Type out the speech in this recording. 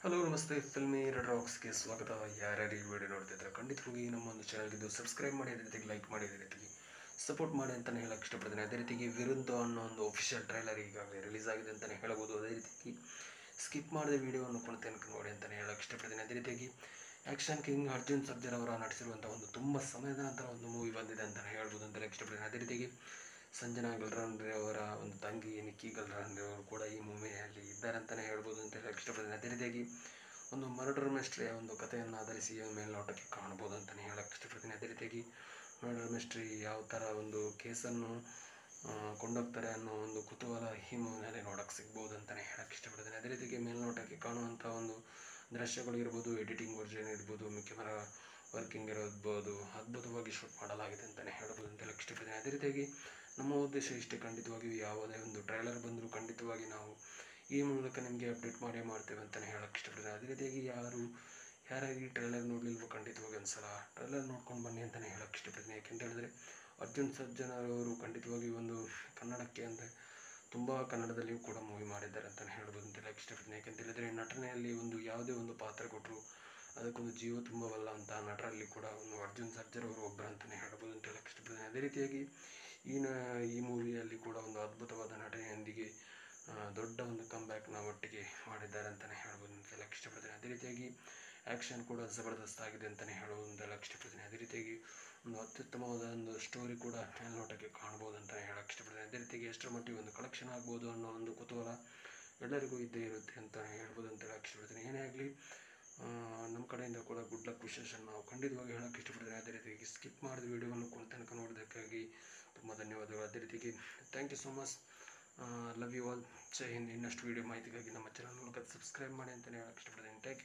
Hello ನಮಸ್ತೆ filmy red ರಾಕ್ಸ್ಗೆ ಸ್ವಾಗತ. ಯಾರ್ಯಾರು ಈ ವಿಡಿಯೋ ನೋಡ್ತಿದ್ರೆ ಖಂಡಿತವಾಗಿ ನಮ್ಮ ಒಂದು ಚಾನಲ್ಗಿದ್ದು ಸಬ್ಸ್ಕ್ರೈಬ್ ಮಾಡಿ, ಅದೇ ರೀತಿಗೆ ಲೈಕ್ ಮಾಡಿ, ಅದೇ ರೀತಿಗೆ ಸಪೋರ್ಟ್ ಮಾಡಿ ಅಂತಲೇ ಹೇಳಕ್ಕೆ ಇಷ್ಟಪಡ್ತೀನಿ. ಅದೇ ರೀತಿಗೆ ವಿರುದ್ಧ ಅನ್ನೋ ಒಂದು ಒಫಿಷಿಯಲ್ ಟ್ರೈಲರ್ ಈಗಾಗಲೇ ರಿಲೀಸ್ ಆಗಿದೆ ಅಂತಲೇ ಹೇಳ್ಬೋದು. ಅದೇ ರೀತಿಯಾಗಿ ಸ್ಕಿಪ್ ಮಾಡಿದ ವಿಡಿಯೋವನ್ನು ಕೂಡ ತನಕ ನೋಡಿ ಅಂತಲೇ ಹೇಳಕ್ಕೆ ಇಷ್ಟಪಡ್ತೀನಿ. ಅದೇ ರೀತಿಯಾಗಿ ಆ್ಯಕ್ಷನ್ ಕಿಂಗ್ ಅರ್ಜುನ್ ಸರ್ಜರ್ ಅವರ ನಟಿಸಿರುವಂಥ ಒಂದು ತುಂಬ ಸಮಯದ ನಂತರ ಒಂದು ಮೂವಿ ಬಂದಿದೆ ಅಂತಲೇ ಹೇಳ್ಬೋದು ಅಂತ ಹೇಳಕ್ಕೆ ಇಷ್ಟಪಡ್ತೀನಿ. ಅದೇ ರೀತಿಯಾಗಿ ಸಂಜನಾ ಗಲ್ರಾಂಡ್ರೆ ಅವರ ಒಂದು ತಂಗಿ ನಿಕ್ಕಿ ಗಲ್ರಾಂಡ್ರೆ ಅವರು ಕೂಡ ಈ ಮೂವಿಯಲ್ಲಿ ಇದ್ದಾರೆ ಅಂತಲೇ ಹೇಳ್ಬೋದು ಅಂತ ಹೇಳಕ್ಕೆ ಇಷ್ಟಪಡ್ತೀನಿ. ಅದೇ ರೀತಿಯಾಗಿ ಒಂದು ಮರ್ಡರ್ ಮಿಸ್ಟ್ರಿಯ ಒಂದು ಕಥೆಯನ್ನು ಆಧರಿಸಿ ಮೇಲ್ನೋಟಕ್ಕೆ ಕಾಣ್ಬೋದು ಅಂತಲೇ ಹೇಳಕ್ಕೆ ಇಷ್ಟಪಡ್ತೀನಿ. ಅದೇ ರೀತಿಯಾಗಿ ಮರ್ಡರ್ ಮಿಸ್ಟ್ರಿ ಯಾವ ಥರ ಒಂದು ಕೇಸನ್ನು ಕೊಂಡೋಗ್ತಾರೆ ಅನ್ನೋ ಒಂದು ಕುತೂಹಲ ಈ ಮೂವಿನಲ್ಲಿ ನೋಡೋಕ್ಕೆ ಸಿಗ್ಬೋದು ಅಂತಲೇ ಹೇಳಕ್ಕೆ ಇಷ್ಟಪಡ್ತೀನಿ. ಅದೇ ರೀತಿಯಾಗಿ ಮೇಲ್ನೋಟಕ್ಕೆ ಕಾಣುವಂಥ ಒಂದು ದೃಶ್ಯಗಳು ಇರ್ಬೋದು, ಎಡಿಟಿಂಗ್ ವರ್ಜನ್ ಇರ್ಬೋದು, ಕ್ಯಾಮರಾ ವರ್ಕಿಂಗ್ ಇರ್ಬೋದು, ಅದ್ಭುತವಾಗಿ ಶೂಟ್ ಮಾಡಲಾಗಿದೆ ಅಂತಲೇ ಹೇಳ್ಬೋದು ಅಂತ ಹೇಳಕ್ಕೆ ಇಷ್ಟಪಡ್ತೀನಿ. ಅದೇ ರೀತಿಯಾಗಿ ನಮ್ಮ ಉದ್ದೇಶ ಇಷ್ಟೇ, ಖಂಡಿತವಾಗಿಯೂ ಯಾವುದೇ ಒಂದು ಟ್ರೈಲರ್ ಬಂದರೂ ಖಂಡಿತವಾಗಿ ನಾವು ಈ ಮೂಲಕ ನಿಮಗೆ ಅಪ್ಡೇಟ್ ಮಾಡ್ತೇವೆ ಅಂತಲೇ ಹೇಳಕ್ಕೆ ಇಷ್ಟಪಡ್ತೀನಿ. ಅದೇ ರೀತಿಯಾಗಿ ಯಾರಾಗಿ ಟ್ರೈಲರ್ ನೋಡಲಿಲ್ವೋ ಖಂಡಿತವಾಗಿ ಒಂದು ಸಲ ಟ್ರೈಲರ್ ನೋಡ್ಕೊಂಡು ಬನ್ನಿ ಅಂತಲೇ ಹೇಳಕ್ಕೆ ಇಷ್ಟಪಡ್ತೀನಿ. ಯಾಕೆಂತ ಹೇಳಿದ್ರೆ ಅರ್ಜುನ್ ಸರ್ಜನರ್ ಅವರು ಖಂಡಿತವಾಗಿ ಒಂದು ಕನ್ನಡಕ್ಕೆ ಅಂದರೆ ತುಂಬ ಕನ್ನಡದಲ್ಲಿಯೂ ಕೂಡ ಮೂವಿ ಮಾಡಿದ್ದಾರೆ ಅಂತಲೇ ಹೇಳ್ಬೋದು ಅಂತ ಹೇಳಕ್ಕೆ ಇಷ್ಟಪಡ್ತೀನಿ. ಯಾಕೆಂತ ಹೇಳಿದ್ರೆ ನಟನೆಯಲ್ಲಿ ಒಂದು ಯಾವುದೇ ಒಂದು ಪಾತ್ರ ಕೊಟ್ಟರು ಅದಕ್ಕೊಂದು ಜೀವ ತುಂಬವಲ್ಲ ಅಂತ ನಟರಲ್ಲಿ ಕೂಡ ಒಂದು ಅರ್ಜುನ್ ಸರ್ಜರ್ ಅವರು ಒಬ್ಬರು ಅಂತಲೇ ಹೇಳ್ಬೋದು ಅಂತ ಹೇಳಕ್ಕೆ ಇಷ್ಟಪಡ್ತೀನಿ. ಅದೇ ರೀತಿಯಾಗಿ ಈ ಮೂವಿಯಲ್ಲಿ ಕೂಡ ಒಂದು ಅದ್ಭುತವಾದ ನಟನೆಯೊಂದಿಗೆ ದೊಡ್ಡ ಒಂದು ಕಂಬ್ಯಾಕ್ನ ಒಟ್ಟಿಗೆ ಮಾಡಿದ್ದಾರೆ ಅಂತಲೇ ಹೇಳ್ಬೋದು ಅಂತ ಹೇಳಕ್ಕೆ ಇಷ್ಟಪಡ್ತೀನಿ. ಅದೇ ರೀತಿಯಾಗಿ ಆ್ಯಕ್ಷನ್ ಕೂಡ ಜಬರ್ದಸ್ತ್ ಆಗಿದೆ ಅಂತಲೇ ಹೇಳ್ಬೋದು ಅಂತ ಹೇಳಕ್ಕೆ ಇಷ್ಟಪಡ್ತೀನಿ. ಅದೇ ರೀತಿಯಾಗಿ ಒಂದು ಅತ್ಯುತ್ತಮವಾದ ಒಂದು ಸ್ಟೋರಿ ಕೂಡ ಮೇಲ್ನೋಟಕ್ಕೆ ಕಾಣ್ಬೋದು ಅಂತಲೇ ಹೇಳಕ್ಕೆ ಇಷ್ಟಪಡ್ತೀನಿ. ಅದೇ ರೀತಿಯಾಗಿ ಎಷ್ಟರ ಮಟ್ಟಿಗೆ ಒಂದು ಕಲೆಕ್ಷನ್ ಆಗ್ಬೋದು ಅನ್ನೋ ಒಂದು ಕುತೂಹಲ ಎಲ್ಲರಿಗೂ ಇದ್ದೇ ಇರುತ್ತೆ ಅಂತ ಹೇಳ್ಬೋದು ಅಂತ ಹೇಳಕ್ಕೆ ಇಷ್ಟಪಡ್ತೀನಿ. ಏನೇ ಆಗಲಿ ನಮ್ಮ ಕಡೆಯಿಂದ ಕೂಡ ಗುಡ್ ಲಕ್ ವಿಶೇಷನ್ ನಾವು ಖಂಡಿತವಾಗಿ ಹೇಳೋಕ್ಕೆ ಇಷ್ಟಪಡ್ತೀನಿ. ಅದೇ ರೀತಿಯಾಗಿ ಸ್ಕಿಪ್ ಮಾಡಿದ ವಿಡಿಯೋವನ್ನು ಕೂಡ ತನಕ ನೋಡೋದಕ್ಕಾಗಿ ತುಂಬ ಧನ್ಯವಾದಗಳು. ಅದೇ ರೀತಿಯಾಗಿ thank you so much. Love you all. ಜೈ ಹಿಂದ್. ಇನ್ನಷ್ಟು ವೀಡಿಯೋ ಮಾಹಿತಿಗಾಗಿ ನಮ್ಮ ಚಾನಲ್ ಮೂಲಕ ಸಬ್ಸ್ಕ್ರೈಬ್ ಮಾಡಿ ಅಂತಲೇ ಹೇಳಕ್ಕೆ ಇಷ್ಟಪಡ್ತೀನಿ. Thank you.